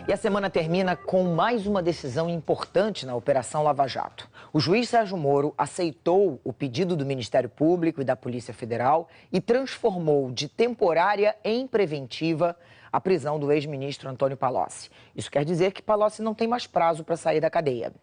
E a semana termina com mais uma decisão importante na Operação Lava Jato. O juiz Sérgio Moro aceitou o pedido do Ministério Público e da Polícia Federal e transformou de temporária em preventiva a prisão do ex-ministro Antônio Palocci. Isso quer dizer que Palocci não tem mais prazo para sair da cadeia.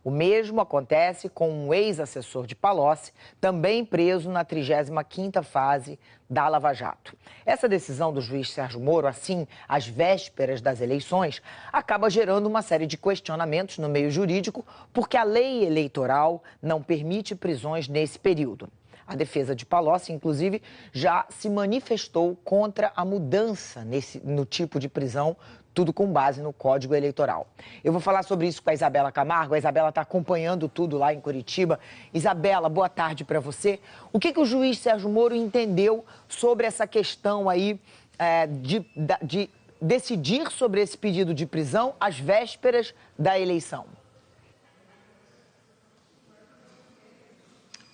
O mesmo acontece com um ex-assessor de Palocci, também preso na 35ª fase da Lava Jato. Essa decisão do juiz Sérgio Moro, assim, às vésperas das eleições, acaba gerando uma série de questionamentos no meio jurídico, porque a lei eleitoral não permite prisões nesse período. A defesa de Palocci, inclusive, já se manifestou contra a mudança no tipo de prisão, tudo com base no Código Eleitoral. Eu vou falar sobre isso com a Isabela Camargo. A Isabela está acompanhando tudo lá em Curitiba. Isabela, boa tarde para você. O que o juiz Sérgio Moro entendeu sobre essa questão aí de decidir sobre esse pedido de prisão às vésperas da eleição?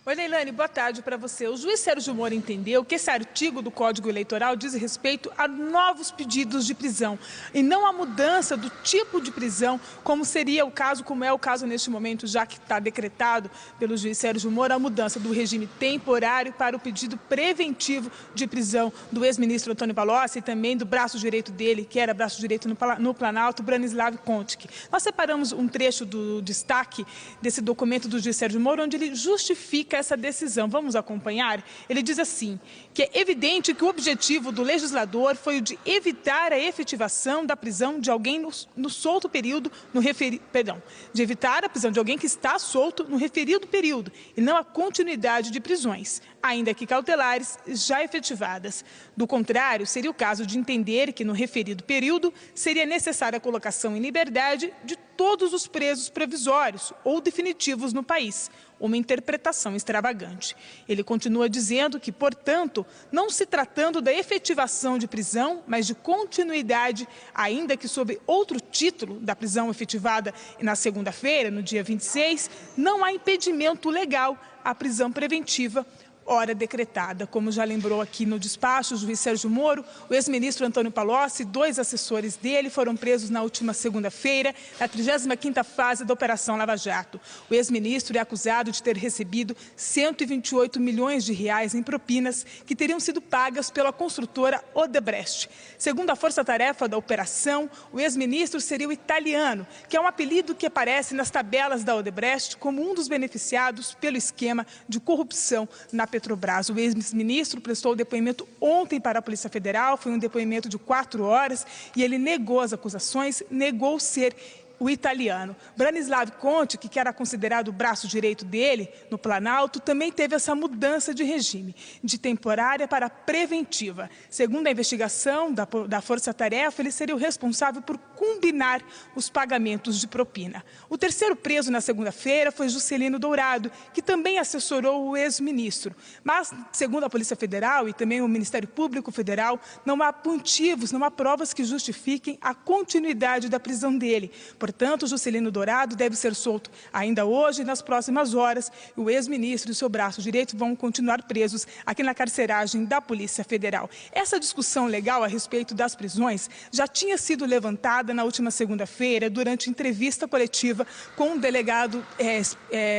Oi, Leilane, boa tarde para você. O juiz Sérgio Moro entendeu que esse artigo do Código Eleitoral diz respeito a novos pedidos de prisão e não a mudança do tipo de prisão, como seria o caso, como é o caso neste momento, já que está decretado pelo juiz Sérgio Moro a mudança do regime temporário para o pedido preventivo de prisão do ex-ministro Antônio Palocci e também do braço direito dele, que era braço direito no Planalto, Branislav Kontic. Nós separamos um trecho do destaque desse documento do juiz Sérgio Moro, onde ele justifica essa decisão. Vamos acompanhar? Ele diz assim, que é evidente que o objetivo do legislador foi o de evitar a efetivação da prisão de alguém no solto período, de evitar a prisão de alguém que está solto no referido período e não a continuidade de prisões, ainda que cautelares, já efetivadas. Do contrário, seria o caso de entender que no referido período seria necessária a colocação em liberdade de todos os presos provisórios ou definitivos no país, uma interpretação extravagante. Ele continua dizendo que, portanto, não se tratando da efetivação de prisão, mas de continuidade, ainda que sob outro título da prisão efetivada na segunda-feira, no dia 26, não há impedimento legal à prisão preventiva hora decretada. Como já lembrou aqui no despacho o juiz Sérgio Moro, o ex-ministro Antônio Palocci e 2 assessores dele foram presos na última segunda-feira, na 35ª fase da Operação Lava Jato. O ex-ministro é acusado de ter recebido 128 milhões de reais em propinas que teriam sido pagas pela construtora Odebrecht. Segundo a força-tarefa da operação, o ex-ministro seria o italiano, que é um apelido que aparece nas tabelas da Odebrecht como um dos beneficiados pelo esquema de corrupção na Petrobras. O ex-ministro prestou depoimento ontem para a Polícia Federal, foi um depoimento de 4 horas e ele negou as acusações, negou ser o italiano. Branislav Kontic, que era considerado o braço direito dele no Planalto, também teve essa mudança de regime, de temporária para preventiva. Segundo a investigação da Força Tarefa, ele seria o responsável por combinar os pagamentos de propina. O terceiro preso na segunda-feira foi Juscelino Dourado, que também assessorou o ex-ministro. Mas, segundo a Polícia Federal e também o Ministério Público Federal, não há motivos, não há provas que justifiquem a continuidade da prisão dele. Portanto, Juscelino Dourado deve ser solto ainda hoje e nas próximas horas. O ex-ministro e seu braço direito vão continuar presos aqui na carceragem da Polícia Federal. Essa discussão legal a respeito das prisões já tinha sido levantada na última segunda-feira durante entrevista coletiva com um delegado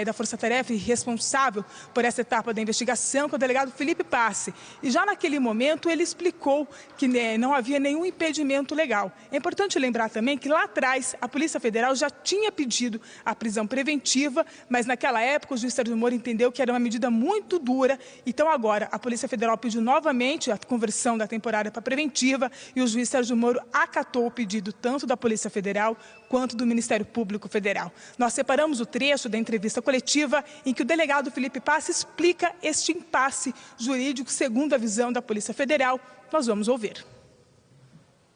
da Força Tarefa e responsável por essa etapa da investigação, que é o delegado Felipe Passi. E já naquele momento ele explicou que não havia nenhum impedimento legal. É importante lembrar também que lá atrás a Polícia Federal já tinha pedido a prisão preventiva, mas naquela época o juiz Sérgio Moro entendeu que era uma medida muito dura. Então agora a Polícia Federal pediu novamente a conversão da temporária para preventiva e o juiz Sérgio Moro acatou o pedido tanto da Polícia Federal quanto do Ministério Público Federal. Nós separamos o trecho da entrevista coletiva em que o delegado Felipe Passi explica este impasse jurídico segundo a visão da Polícia Federal. Nós vamos ouvir.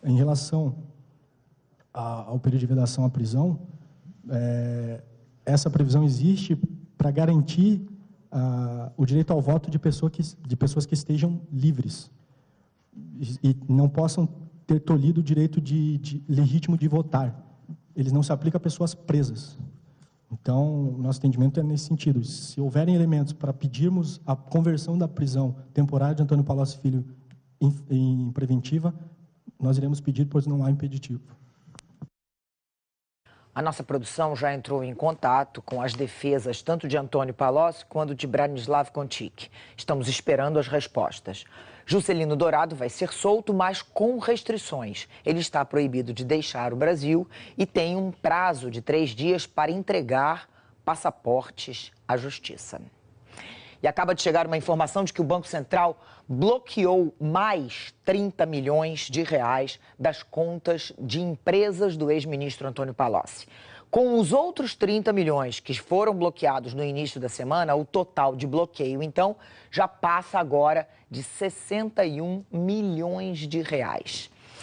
Em relação ao período de vedação à prisão, essa previsão existe para garantir o direito ao voto de pessoas que estejam livres e não possam ter tolhido o direito legítimo de votar. Eles não se aplicam a pessoas presas. Então, o nosso entendimento é nesse sentido. Se houverem elementos para pedirmos a conversão da prisão temporária de Antônio Palocci Filho em preventiva, nós iremos pedir, pois não há impeditivo. A nossa produção já entrou em contato com as defesas tanto de Antônio Palocci quanto de Branislav Contic. Estamos esperando as respostas. Juscelino Dourado vai ser solto, mas com restrições. Ele está proibido de deixar o Brasil e tem um prazo de 3 dias para entregar passaportes à Justiça. E acaba de chegar uma informação de que o Banco Central bloqueou mais 30 milhões de reais das contas de empresas do ex-ministro Antônio Palocci. Com os outros 30 milhões que foram bloqueados no início da semana, o total de bloqueio, então, já passa agora de 61 milhões de reais.